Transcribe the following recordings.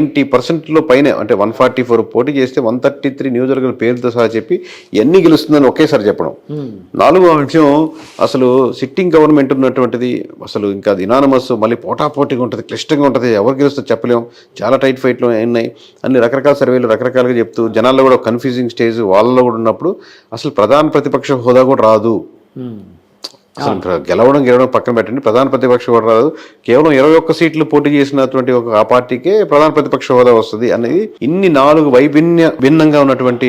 90% పైన అంటే 144 పోటీ చేస్తే 133 నియోజకవర్గాల పేరుతో సహా చెప్పి ఎన్ని గెలుస్తుందని ఒకేసారి చెప్పడం. నాలుగో విషయం, అసలు సిట్టింగ్ గవర్నమెంట్ ఉన్నటువంటిది అసలు ఇంకా అది ఇనానమస్, మళ్ళీ పోటాపోటీగా ఉంటుంది, క్లిష్టంగా ఉంటుంది, ఎవరు గెలుస్తుందో చెప్పలేం, చాలా టైట్ ఫైట్లు ఉన్నాయి అన్ని రకరకాల సర్వేలు రకరకాలుగా చెప్తూ జనాల్లో కూడా కన్ఫ్యూజింగ్ స్టేజ్ వాళ్ళలో కూడా ఉన్నప్పుడు అసలు ప్రధాన ప్రతిపక్ష హోదా కూడా రాదు. అసలు గెలవడం పక్కన పెట్టండి, ప్రధాన ప్రతిపక్ష హోదా రాదు, కేవలం 21 సీట్లు పోటీ చేసినటువంటి ఆ పార్టీకే ప్రధాన ప్రతిపక్ష హోదా వస్తుంది అనేది ఇన్ని 4 భిన్నంగా ఉన్నటువంటి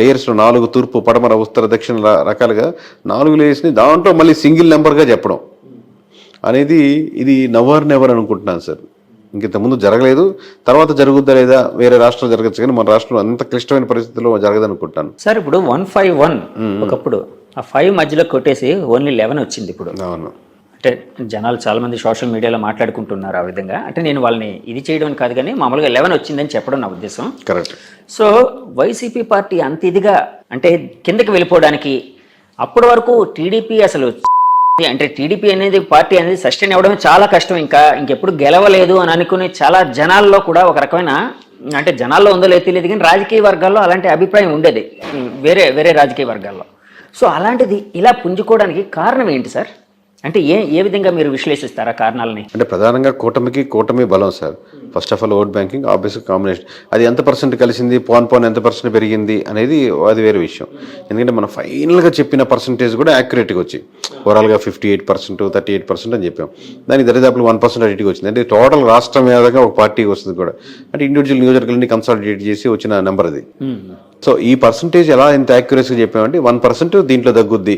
లేయర్స్, 4 తూర్పు పడమర ఉత్తర దక్షిణ రకాలుగా 4 లేయర్స్ని దాంట్లో మళ్ళీ సింగిల్ నెంబర్గా చెప్పడం అనేది ఇది నెవర్ అనుకుంటున్నాను సార్. ఇంత ముందు జరగలేదు, తర్వాత జరుగుద్దా లేదా వేరే రాష్ట్రాలు జరగచ్చు, కానీ మన రాష్ట్రంలో అంత క్లిష్టమైన పరిస్థితుల్లో జరగదనుకుంటాను సార్. ఇప్పుడు 151 ఒకప్పుడు ఆ 5 మధ్యలో కొట్టేసి ఓన్లీ 11 వచ్చింది ఇప్పుడు. అవును, అంటే జనాలు చాలా మంది సోషల్ మీడియాలో మాట్లాడుకుంటున్నారు ఆ విధంగా. అంటే నేను వాళ్ళని ఇది చేయడం కాదు, కానీ మామూలుగా 11 వచ్చిందని చెప్పడం నా ఉద్దేశం. కరెక్ట్. సో వైసీపీ పార్టీ అంత ఇదిగా అంటే కిందకి వెళ్ళిపోవడానికి అప్పటి వరకు టీడీపీ అసలు అంటే టీడీపీ అనేది పార్టీ అనేది సస్టైన్ అవ్వడం చాలా కష్టం, ఇంకెప్పుడు గెలవలేదు అని అనుకుని చాలా జనాల్లో కూడా ఒక రకమైన, అంటే జనాల్లో ఉందో లేదో తెలియదు కానీ రాజకీయ వర్గాల్లో అలాంటి అభిప్రాయం ఉండేది వేరే రాజకీయ వర్గాల్లో. సో అలాంటిది ఇలా పుంజుకోవడానికి కారణం ఏంటి సార్? అంటే ఏ విధంగా మీరు విశ్లేషిస్తారా కారణాలని? అంటే ప్రధానంగా కూటమి బలం sir. First of all vote banking, ఆబ్వియస్గా కాంబినేషన్, అది ఎంత పర్సెంట్ కలిసింది, పోన్ ఎంత పర్సెంట్ పెరిగింది అనేది అది వేరే విషయం. ఎందుకంటే మనం ఫైనల్గా చెప్పిన పర్సంటేజ్ కూడా యాక్యురేట్గా వచ్చి ఓవరాల్గా 58%, 38% అని చెప్పాం. దానికి దరిదాపులు 1% అడిటికి వచ్చింది. అంటే టోటల్ రాష్ట్రం మీదగా ఒక పార్టీకి వస్తుంది కూడా, అంటే ఇండివిజువల్ నియోజకవర్గాలని కన్సాలిడేట్ చేసి వచ్చిన నెంబర్ అది. సో ఈ పర్సంటేజ్ ఎలా ఎంత యాక్యురసీగా చెప్పామంటే 1% దీంట్లో తగ్గుద్ది,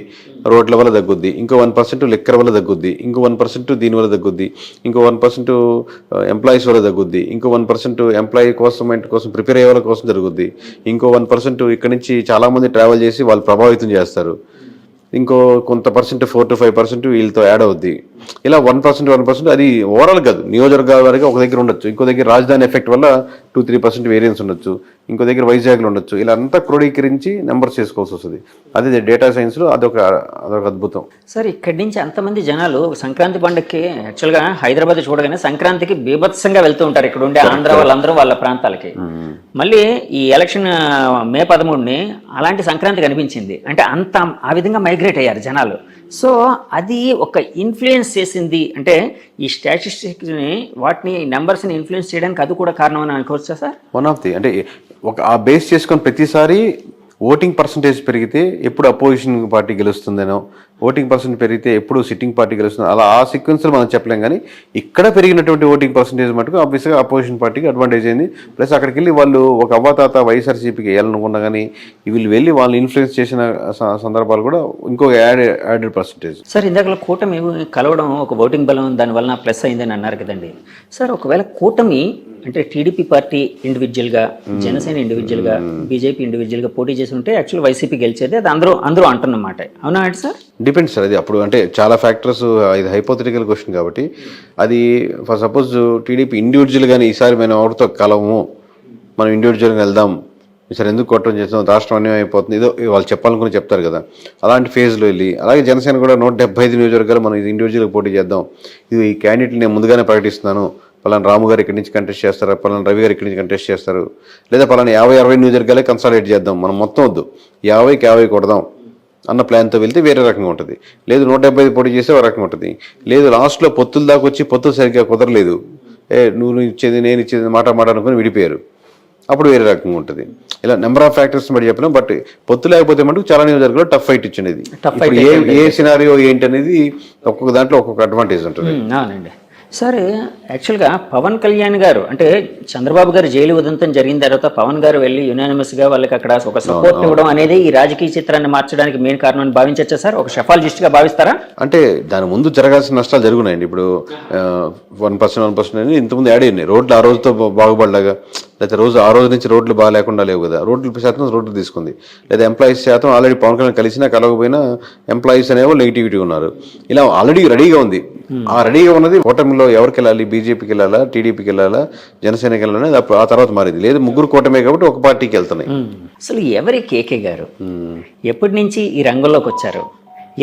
రోడ్ల వల్ల తగ్గుద్ది, ఇంకో 1% లిక్కర్ వల్ల తగ్గుద్ది, ఇంకో 1% దీని వల్ల తగ్గుద్ది, ఇంకో 1% ఎంప్లాయీస్ వల్ల తగ్గుద్ది, ఇంకో 1% ఎంప్లాయీ కోసం ప్రిపేర్ అయ్యే వాళ్ళ కోసం జరుగుద్ది, ఇంకో 1% ఇక్కడ నుంచి చాలామంది ట్రావెల్ చేసి వాళ్ళు ప్రభావితం చేస్తారు, ఇంకో కొంత పర్సెంట్ 4 to 5% వీళ్ళతో యాడ్ అవుద్ది. ఇలా 1% అది ఓవరాల్ కాదు, నియోజకవర్గాల వరకు ఒక దగ్గర ఉండొచ్చు, ఇంకో దగ్గర రాజధాని ఎఫెక్ట్ వల్ల 2-3% వేరియన్స్ ఉండొచ్చు, ఇంకో దగ్గర వైజాగ్లో ఉండొచ్చు. ఇలా అంతా క్రోడీకరించి నెంబర్స్ చేసుకోవాల్సి వస్తుంది. అది డేటా సైన్స్లో అదొక అద్భుతం సార్. ఇక్కడి నుంచి అంతమంది జనాలు సంక్రాంతి పండుగకి యాక్చువల్గా హైదరాబాద్ చూడగానే సంక్రాంతికి బీభత్సంగా వెళ్తూ ఉంటారు ఇక్కడ ఉండే ఆంధ్ర వాళ్ళందరూ వాళ్ళ ప్రాంతాలకి. మళ్ళీ ఈ ఎలక్షన్ May 13 అలాంటి సంక్రాంతి కనిపించింది, అంటే అంత ఆ విధంగా మైగ్రేట్ అయ్యారు జనాలు. సో అది ఒక ఇన్ఫ్లుయెన్స్ చేసింది, అంటే ఈ స్టాటిస్టిక్స్ని వాటిని నెంబర్స్ని ఇన్ఫ్లుయెన్స్ చేయడానికి అది కూడా కారణం అని అనుకోవచ్చా సార్? వన్ ఆఫ్ ది, అంటే ఒక ఆ బేస్ చేసుకొని ప్రతిసారి ఓటింగ్ పర్సంటేజ్ పెరిగితే ఎప్పుడు అపోజిషన్ పార్టీ గెలుస్తుందనో, ఓటింగ్ పర్సెంట్ పెరిగితే ఎప్పుడు సిట్టింగ్ పార్టీ గెలుస్తుందో, అలా ఆ సీక్వెన్స్లో మనం చెప్పలేం. కానీ ఇక్కడ పెరిగినటువంటి ఓటింగ్ పర్సంటేజ్ మటుకు ఆబ్వియస్గా అపోజిషన్ పార్టీకి అడ్వాంటేజ్ అయింది. ప్లస్ అక్కడికి వెళ్ళి వాళ్ళు ఒక అవ్వాతాత వైఎస్ఆర్సీపీకి వేయాలనుకున్నా కానీ వీళ్ళు వెళ్ళి వాళ్ళని ఇన్ఫ్లుయెన్స్ చేసిన సందర్భాలు కూడా ఇంకో యాడెడ్ పర్సంటేజ్. సార్ ఇందాక కూటమి కలవడం ఒక ఓటింగ్ బలం దానివల్ల ప్లస్ అయిందని అన్నారు కదండి సార్. ఒకవేళ కూటమి అంటే టీడీపీ పార్టీ ఇండివిజువల్గా, జనసేన ఇండివిజువల్గా, బీజేపీ ఇండివిజువల్గా పోటీ చేసి ఉంటే యాక్చువల్ వైసీపీ గెలిచేది, అది అందరూ అంటున్నమాట. అవునా అంటే సార్? డిపెండ్స్ సార్, అది అప్పుడు అంటే చాలా ఫ్యాక్టర్స్, ఇది హైపోథెటికల్ క్వశ్చన్ కాబట్టి అది ఫర్ సపోజ్ టీడీపీ ఇండివిజువల్గానే ఈసారి మనం ఎవరితో కలవము, మనం ఇండివిజువల్గా వెళ్దాం, ఈసారి ఎందుకు కొట్టడం చేస్తాం, రాష్ట్రం అన్యాయం అయిపోతుంది, ఏదో వాళ్ళు చెప్పాలనుకుని చెప్తారు కదా, అలాంటి ఫేజ్లో వెళ్ళి, అలాగే జనసేన కూడా 175 నియోజకవర్గాలు మనం ఇండివిజువల్గా పోటీ చేద్దాం, ఇది ఈ క్యాండిడేట్లు నేను ముందుగానే ప్రకటిస్తున్నాను, పలానా రాము గారు ఇక్కడి నుంచి కంటెస్ట్ చేస్తారు, పలానా రవి గారు ఇక్కడి నుంచి కంటెస్ట్ చేస్తారు, లేదా పలానా 50-60 నియోజకవర్గాలే కన్సాలిడేట్ చేద్దాం, మనం మొత్తం వద్దు 50కి 50 కొడదాం అన్న ప్లాన్తో వెళ్తే వేరే రకంగా ఉంటుంది. లేదు 175 పోటీ చేస్తే ఒక రకంగా ఉంటుంది. లేదు లాస్ట్లో పొత్తుల దాకా వచ్చి పొత్తులు సరిగ్గా కుదరలేదు, నువ్వు ఇచ్చేది నేను ఇచ్చేది మాట అనుకుని విడిపోయారు, అప్పుడు వేరే రకంగా ఉంటుంది. ఇలా నెంబర్ ఆఫ్ ఫ్యాక్టర్స్ బట్టి చెప్పలేం. బట్ పొత్తు లేకపోతే మటుకు చాలా నియోజకవర్గాల్లో టఫ్ ఫైట్ ఇచ్చినది. ఏ సినారియో ఏంటి అనేది ఒక్కొక్క దాంట్లో ఒక్కొక్క అడ్వాంటేజ్ ఉంటుంది. సరే, యాక్చువల్గా పవన్ కళ్యాణ్ గారు అంటే చంద్రబాబు గారు జైలు ఉదంతం జరిగిన తర్వాత పవన్ గారు వెళ్ళి యునానిమస్గా వాళ్ళకి అక్కడ ఒక సపోర్ట్ ఇవ్వడం అనేది ఈ రాజకీయ చిత్రాన్ని మార్చడానికి మెయిన్ కారణం అని భావించచ్చా సార్? ఒక షెఫాలజిస్ట్గా భావిస్తారా? అంటే దాని ముందు జరగాల్సిన నష్టాలు జరుగున్నాయండి. ఇప్పుడు 1% అని ఇంతకుముందు యాడ్ అయ్యింది. రోడ్లు ఆ రోజుతో బాగుపడలాగా, లేకపోతే ఆ రోజు నుంచి రోడ్లు బాగా లేకుండా లేవు కదా, రోడ్లు తీసుకుంది. లేదా ఎంప్లాయీస్ శాతం ఆల్రెడీ పవన్ కళ్యాణ్ కలిసినా కలవకపోయినా ఎంప్లాయీస్ అనేవాళ్ళు నెగిటివిటీ ఉన్నారు. ఇలా ఆల్రెడీ రెడీగా ఉంది. ఆ రెడీగా ఉన్నది కూటమిలో ఎవరికి వెళ్ళాలి, బీజేపీకి వెళ్ళాలా, టీడీపీకి వెళ్ళాలా, జనసేనకి వెళ్ళాలని ఆ తర్వాత మారింది. లేదు ముగ్గురు కూటమే కాబట్టి ఒక పార్టీకి వెళ్తున్నాయి. అసలు ఎవరి కేకే గారు ఎప్పటి నుంచి ఈ రంగంలోకి వచ్చారు?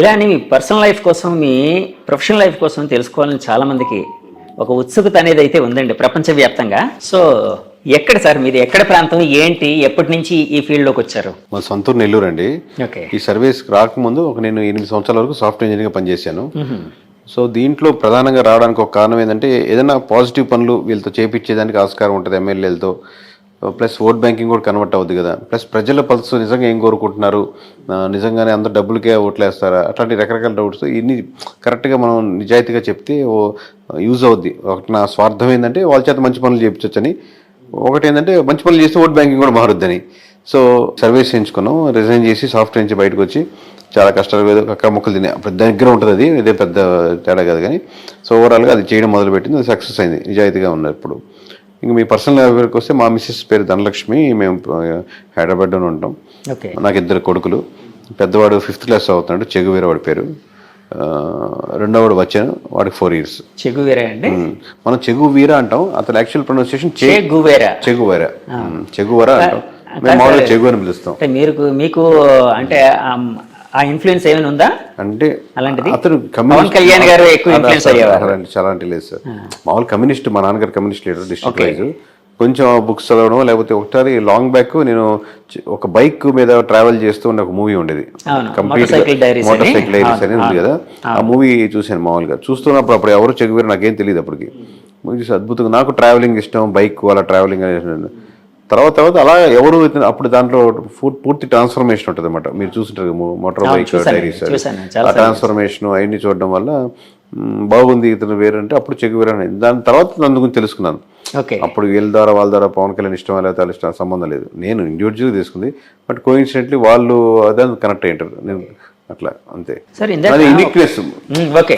ఇలానే మీ పర్సనల్ లైఫ్ కోసం, మీ ప్రొఫెషనల్ లైఫ్ కోసం తెలుసుకోవాలని చాలా మందికి ఒక ఉత్సుకత అనేది అయితే ఉందండి ప్రపంచవ్యాప్తంగా. సో ఎక్కడ సార్ మీది, ఎక్కడ ప్రాంతం, ఏంటి, ఎప్పటి నుంచి ఈ ఫీల్డ్లోకి వచ్చారు? మా సొంతూరు నెల్లూరు అండి. ఓకే. ఈ సర్వీస్ రాకముందు నేను 8 సంవత్సరాల వరకు సాఫ్ట్వేర్ ఇంజనీర్గా పనిచేశాను. సో దీంట్లో ప్రధానంగా రావడానికి ఒక కారణం ఏంటంటే ఏదైనా పాజిటివ్ పనులు వీళ్ళతో చేపించేదానికి ఆస్కారం ఉంటుంది ఎమ్మెల్యేలతో. ప్లస్ ఓట్ బ్యాంకింగ్ కూడా కన్వర్ట్ అవుద్ది కదా. ప్లస్ ప్రజల పల్స్ నిజంగా ఏం కోరుకుంటున్నారు, నిజంగానే అందరు డబ్బులకే ఓట్లేస్తారా, అట్లాంటి రకరకాల డౌట్స్ ఇన్ని కరెక్ట్గా మనం నిజాయితీగా చెప్తే యూజ్ అవుద్ది. ఒకటి నా స్వార్థం ఏంటంటే వాళ్ళ చేత మంచి పనులు చేయించవచ్చని, ఒకటి ఏంటంటే మంచి పనులు చేస్తే ఓట్ బ్యాంకింగ్ కూడా మారుద్దని. సో సర్వీస్ చేయించుకున్నాం, రిజైన్ చేసి సాఫ్ట్వేర్ నుంచి బయటకు వచ్చి చాలా కష్టాలు అక్క మొక్కలు తినే దగ్గర ఉంటుంది. అది ఇదే పెద్ద తేడా కాదు కానీ సో ఓవరాల్గా అది చేయడం మొదలుపెట్టింది, అది సక్సెస్ అయింది, నిజాయితీగా ఉన్నారు ఇప్పుడు. ఇంకా మీ పర్సనల్ ఎవరికి వస్తే మా మిస్సెస్ పేరు ధనలక్ష్మి, మేము హైదరాబాద్లోనే ఉంటాం. నాకు 2 కొడుకులు. పెద్దవాడు 5th క్లాస్ అవుతున్నాడు, చెగువీర వాడి పేరు. రెండోవాడు వచ్చాను, వాడికి 4 years. చెగువీర అండి, మనం చెగువీర అంటాం, అతను యాక్చువల్ ప్రొనౌన్సియేషన్ చెగువీర అంటాం. మేము మామూలుగా చెగు అని పిలుస్తాం. మీకు అంటే ఆ ఇన్ఫ్లుయెన్స్ ఏమైనా ఉందా అంటే అలాంటిది? అతను పవన్ కళ్యాణ్ గారు ఎక్కువ ఇన్ఫ్లుయెన్స్ అయ్యేవారు. చాలా లేదు సార్. మామూలు కమ్యూనిస్ట్, మా నాన్నగారు కమ్యూనిస్ట్ లీడర్ డిస్ట్రిక్ట్ వైజ్. కొంచెం బుక్స్ చదవడం, లేకపోతే ఒకసారి లాంగ్ బ్యాక్ నేను ఒక బైక్ మీద ట్రావెల్ చేస్తూ ఉన్న ఒక మూవీ ఉండేది, కంప్లీట్ మోటార్ సైకిల్ డైరీస్ అనేది ఉంది కదా. ఆ మూవీ చూశాను. మామూలుగా చూస్తున్నప్పుడు అప్పుడు ఎవరు చెగువేరు నాకేం తెలియదు అప్పటికి. మూవీ చూసి అద్భుతంగా, నాకు ట్రావెలింగ్ ఇష్టం, బైక్ అలా ట్రావెలింగ్ అనేది. తర్వాత అలా ఎవరు అప్పుడు దాంట్లో పూర్తి ట్రాన్స్ఫర్మేషన్ ఉంటుంది అనమాట. మీరు చూస్తుంటారు మోటార్ బైక్ డైరీస్, ఆ ట్రాన్స్ఫర్మేషన్ అవన్నీ చూడడం వల్ల బాగుంది ఇతను వేరంటే అప్పుడు చెగువేరు అనేది. దాని తర్వాత నన్ను గురించి తెలుసుకున్నాను. అప్పుడు వీళ్ళ ద్వారా వాళ్ళ ద్వారా పవన్ కళ్యాణ్ ఇష్టం లేకపోతే వాళ్ళ ఇష్టం సంబంధం లేదు, నేను ఇండివిజువల్గా తీసుకుంది. బట్ కోఇన్సిడెంట్లీ వాళ్ళు అదే కనెక్ట్ అయ్యింటారు, నేను అట్లా అంతే. అది యూనిక్నెస్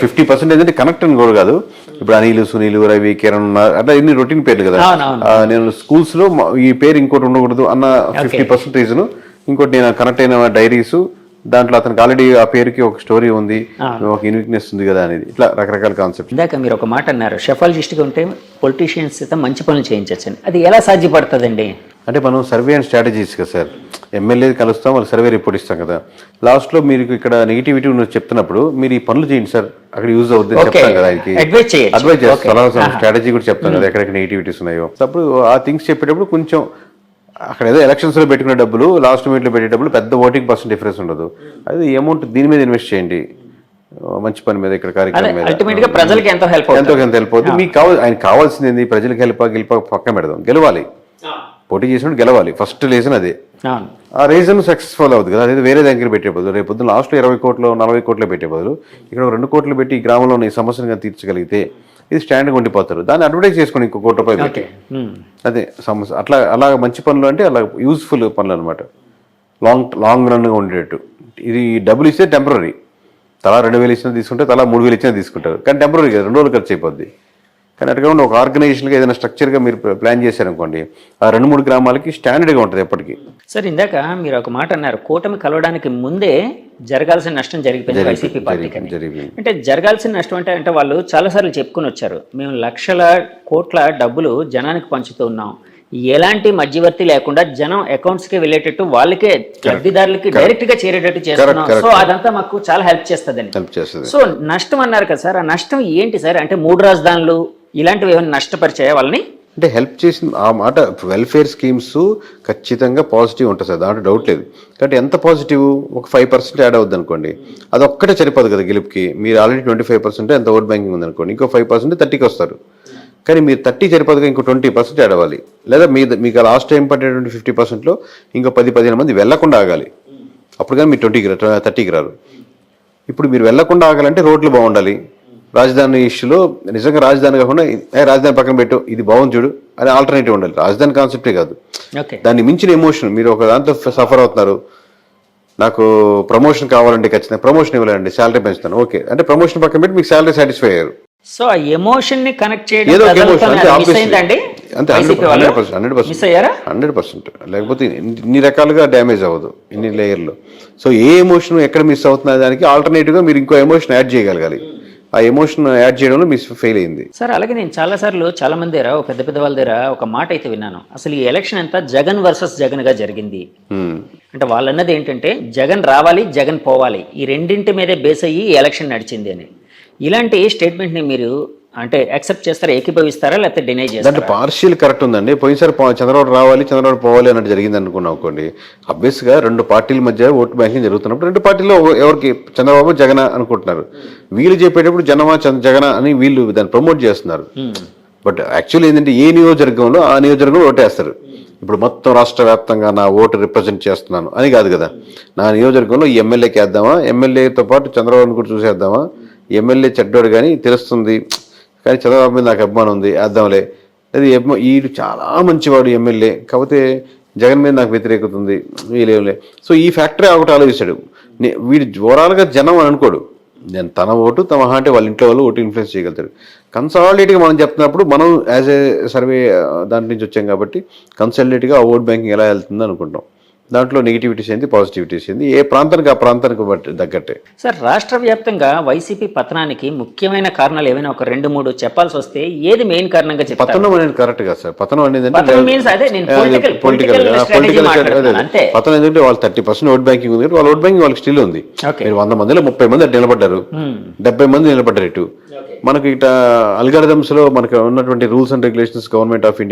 50% ఏంటంటే కనెక్ట్ అని కూడా కాదు. ఇప్పుడు అనిల్, సునీల్, రవి, కిరణ్ అట్లా ఇన్ని రొటీన్ పేర్లు కదా. నేను స్కూల్స్ లో ఈ పేరు ఇంకోటి ఉండకూడదు అన్న 50% రీజన్. ఇంకోటి నేను కనెక్ట్ అయిన డైరీస్, దాంట్లో అతనికి ఆల్రెడీ ఆ పేరుకి ఒక స్టోరీ ఉంది, ఒక యూనిక్నెస్ ఉంది కదా అనేది. ఇట్లా రకరకాల కాన్సెప్ట్. ఇందాక మీరు ఒక మాట అన్నారు, షెఫాలజిస్ట్గా ఉంటే పొలిటీషియన్స్ అయితే మంచి పనులు చేయించవచ్చు. అది ఎలా సాధ్యపడుతుందండి? అంటే మనం సర్వే అండ్ స్ట్రాటజీస్ కదా సార్. ఎమ్మెల్యే కలుస్తాం, వాళ్ళు సర్వే రిపోర్ట్ ఇస్తాం కదా. లాస్ట్లో మీరు ఇక్కడ నెగిటివిటీ చెప్తున్నప్పుడు మీరు ఈ పనులు చేయండి సార్, అక్కడ యూజ్ అవుద్ది చెప్తాం కదా. ఆయనకి అడ్వైజ్ చేస్తాం, స్ట్రాటజీ కూడా చెప్తాం కదా ఎక్కడెక్కడ నెగిటివిటీస్ ఉన్నాయో. అప్పుడు ఆ థింగ్స్ చెప్పేటప్పుడు కొంచెం అక్కడ ఏదో ఎలక్షన్స్లో పెట్టుకునే డబ్బులు, లాస్ట్ మినిట్లో పెట్టే డబ్బులు పెద్ద ఓటింగ్ % డిఫరెన్స్ ఉండదు. అది అమౌంట్ దీని మీద ఇన్వెస్ట్ చేయండి, మంచి పని మీద, ఇక్కడ కార్యక్రమం మీద. ప్రజలకి ఎంతో హెల్ప్ అవుతుంది. మీకు ఆయన కావాల్సింది ఏంది? ప్రజలకు గెలిప పక్కన పెడదాం, గెలవాలి. పోటీ చేసినప్పుడు గెలవాలి, ఫస్ట్ రీజన్ అదే. ఆ రీజన్ సక్సెస్ఫుల్ అవుతుంది కదా. అదే వేరే దగ్గర పెట్టే బదులు, రేపు పొద్దున్న లాస్ట్లో 20 కోట్లు 40 కోట్లు పెట్టే బదులు ఇక్కడ 2 కోట్లు పెట్టి ఈ గ్రామంలో ఈ సమస్యను తీర్చగలిగితే ఇది స్టాండ్గా ఉండిపోతారు. దాన్ని అడ్వర్టైజ్ చేసుకుని ఇంకో ₹1 పెట్టి అదే సమస్య. అలా మంచి పనులు అంటే అలా యూస్ఫుల్ పనులు అనమాట, లాంగ్ రన్గా ఉండేటట్టు. ఇది డబ్బులు ఇస్తే టెంపరీ, తలా 2,000 ఇచ్చినా తీసుకుంటే, తలా 3,000 ఇచ్చినా తీసుకుంటారు. కానీ టెంపరీ కదా, 2 రోజులు ఖర్చు అయిపోద్ది. కానీ అటుగా ఒక ఆర్గనైజేషన్గా ఏదైనా స్ట్రక్చర్గా మీరు ప్లాన్ చేశారనుకోండి, ఆ 2-3 గ్రామాలకి స్టాండర్డ్గా ఉంటుంది ఎప్పటికీ. సార్ ఇందాక మీరు ఒక మాట అన్నారు, కూటమి కలవడానికి ముందే జరగాల్సిన నష్టం జరిగిపోయింది వైసీపీ పార్టీకి. అంటే జరగాల్సిన నష్టం అంటే వాళ్ళు చాలాసార్లు చెప్పుకొని వచ్చారు, మేము లక్షల కోట్ల డబ్బులు జనానికి పంచుతూ ఉన్నాం, ఎలాంటి మధ్యవర్తి లేకుండా జనం అకౌంట్స్కి వెళ్ళేటట్టు, వాళ్ళకే లబ్ధిదారులకి డైరెక్ట్ గా చేరేటట్టు చేస్తున్నాం. సో అదంతా మాకు చాలా హెల్ప్ చేస్తుందని. సో నష్టం అన్నారు కదా సార్, ఆ నష్టం ఏంటి సార్? అంటే 3 రాజధానులు ఇలాంటివి ఏమైనా నష్టపరిచాయా వాళ్ళని? అంటే హెల్ప్ చేసింది ఆ మాట. వెల్ఫేర్ స్కీమ్స్ ఖచ్చితంగా పాజిటివ్ ఉంటుంది సార్, దాంట్లో డౌట్ లేదు. కాబట్టి ఎంత పాజిటివ్, ఒక 5% యాడ్ అవుద్ది అనుకోండి, అది ఒక్కటే సరిపోదు కదా గెలుపుకి. మీరు ఆల్రెడీ 25% ఎంత ఓట్ బ్యాంకింగ్ ఉందనుకోండి, ఇంకో 5% 30కి వస్తారు. కానీ మీరు 30 సరిపోదుగా, ఇంకో 20% యాడ్ అవ్వాలి. లేదా మీకు లాస్ట్ టైం పడేటువంటి 50%లో ఇంకో 10-15 మంది వెళ్లకుండా ఆగాలి. అప్పుడు కానీ మీరు 30కి రారు. ఇప్పుడు మీరు వెళ్లకుండా ఆగాలంటే రోడ్లు బాగుండాలి. రాజధాని ఇష్యూలో నిజంగా రాజధాని కాకుండా రాజధాని పక్కన పెట్టు, ఇది బాగుంది చూడు అని ఆల్టర్నేటివ్ ఉండాలి. రాజధాని కాన్సెప్టే కాదు, దాన్ని మించిన ఎమోషన్. మీరు ఒక దాంతో సఫర్ అవుతున్నారు, నాకు ప్రమోషన్ కావాలంటే ఖచ్చితంగా ప్రమోషన్ ఇవ్వాలండి, శాలరీ పెంచుతాను, ఓకే అంటే ప్రమోషన్ పక్కన పెట్టి మీకు శాలరీ సాటిస్ఫై అయ్యారు. సో ఆ ఎమోషన్ ని కనెక్ట్ చేయడం ఏదో అంతే, 100%. లేకపోతే ఇన్ని రకాలుగా డ్యామేజ్ అవ్వదు, ఇన్ని లేయర్లు. సో ఏ ఎమోషన్ ఎక్కడ మిస్ అవుతున్న దానికి ఆల్టర్నేటివ్ గా మీరు ఇంకో ఎమోషన్ యాడ్ చేయగలగాలి. ఆ ఎమోషన్ యాడ్ చేయడంలో మిస్ ఫెయిల్ అయింది సార్. అలాగే నేను చాలా మంది దగ్గర, పెద్ద వాళ్ళ దగ్గర ఒక మాట అయితే విన్నాను, అసలు ఈ ఎలక్షన్ అంతా జగన్ వర్సెస్ జగన్ గా జరిగింది. అంటే వాళ్ళు అన్నది ఏంటంటే జగన్ రావాలి, జగన్ పోవాలి, ఈ రెండింటి మీదే బేస్ అయ్యి ఎలక్షన్ నడిచింది అని. ఇలాంటి స్టేట్మెంట్ని మీరు అంటే యాక్సెప్ట్ చేస్తారా, ఏకీభవిస్తారా, లేకపోతే డినై దాంట్లో చేస్తారా? పార్షియల్ కరెక్ట్ ఉందండి. పోయినసారి చంద్రబాబు రావాలి, చంద్రబాబు పోవాలి అన్నట్టు జరిగింది అనుకున్నాం అనుకోండి. అబ్వియస్గా రెండు పార్టీల మధ్య ఓటు బ్యాంకింగ్ జరుగుతున్నప్పుడు రెండు పార్టీలో ఎవరికి చంద్రబాబు జగన్ అనుకుంటున్నారు. వీళ్ళు చెప్పేటప్పుడు జగన అని వీళ్ళు దాన్ని ప్రమోట్ చేస్తున్నారు. బట్ యాక్చువల్లీ ఏంటంటే ఏ నియోజకవర్గంలో ఆ నియోజకవర్గంలో ఓటేస్తారు. ఇప్పుడు మొత్తం రాష్ట్ర వ్యాప్తంగా నా ఓటు రిప్రజెంట్ చేస్తున్నాను అని కాదు కదా. నా నియోజకవర్గంలో ఈ ఎమ్మెల్యేకి వేద్దామా, ఎమ్మెల్యేతో పాటు చంద్రబాబుని కూడా చూసేద్దామా, ఎమ్మెల్యే చెడ్డోడు కానీ తెలుస్తుంది, కానీ చంద్రబాబు మీద నాకు అభిమానం ఉంది వేద్దాంలే, అది ఈడు చాలా మంచివాడు ఎమ్మెల్యే, కాకపోతే జగన్ మీద నాకు వ్యతిరేకత ఉంది వీళ్ళేంలే. సో ఈ ఫ్యాక్టరీ ఒకటి ఆలోచిస్తాడు. వీడు ఓవరాల్గా జనం అని అనుకోడు. నేను తన ఓటు తమ అంటే వాళ్ళ ఇంట్లో వాళ్ళు ఓటు ఇన్ఫ్లుయెన్స్ చేయగలుగుతాడు. కన్సాలిడేట్గా మనం చెప్తున్నప్పుడు మనం యాజ్ ఏ సర్వే దాంట్ నుంచి వచ్చాం కాబట్టి కన్సాలిడేట్గా ఆ ఓట్ బ్యాంకింగ్ ఎలా వెళ్తుంది అనుకుంటాం. దాంట్లో నెగిటివిటీస్ ఏంది, పాజిటివిటీస్ ఏంది, ఏ ప్రాంతానికి ఆ ప్రాంతానికి బట్టి తగ్గట్టే. సార్, రాష్ట్ర వ్యాప్తంగా వైసీపీ పతనానికి ముఖ్యమైన కారణాలు ఏమైనా ఒక 2-3 చెప్పాల్సి వస్తే ఏది మెయిన్ కారణంగా చెప్తారు? పతనం అనేది కరెక్ట్ కదా సార్. పతనం అనేది పతనం means అదే నేను పొలిటికల్ అంతే. పతనం ఎందుకంటే వాళ్ళు 30% ఓట్ బ్యాంకింగ్ ఉంది, వాళ్ళ ఓట్ బ్యాంకింగ్ వాళ్ళకి స్టిల్ ఉంది. Okay. మీరు 100 మందిలో 30 మంది అటు నిలబడ్డారు, 70 మంది నిలబడ్డారు ఇటు. మనకి ఇట అల్గారిథమ్స్ లో మనకు ఉన్నటువంటి rules and regulations government of India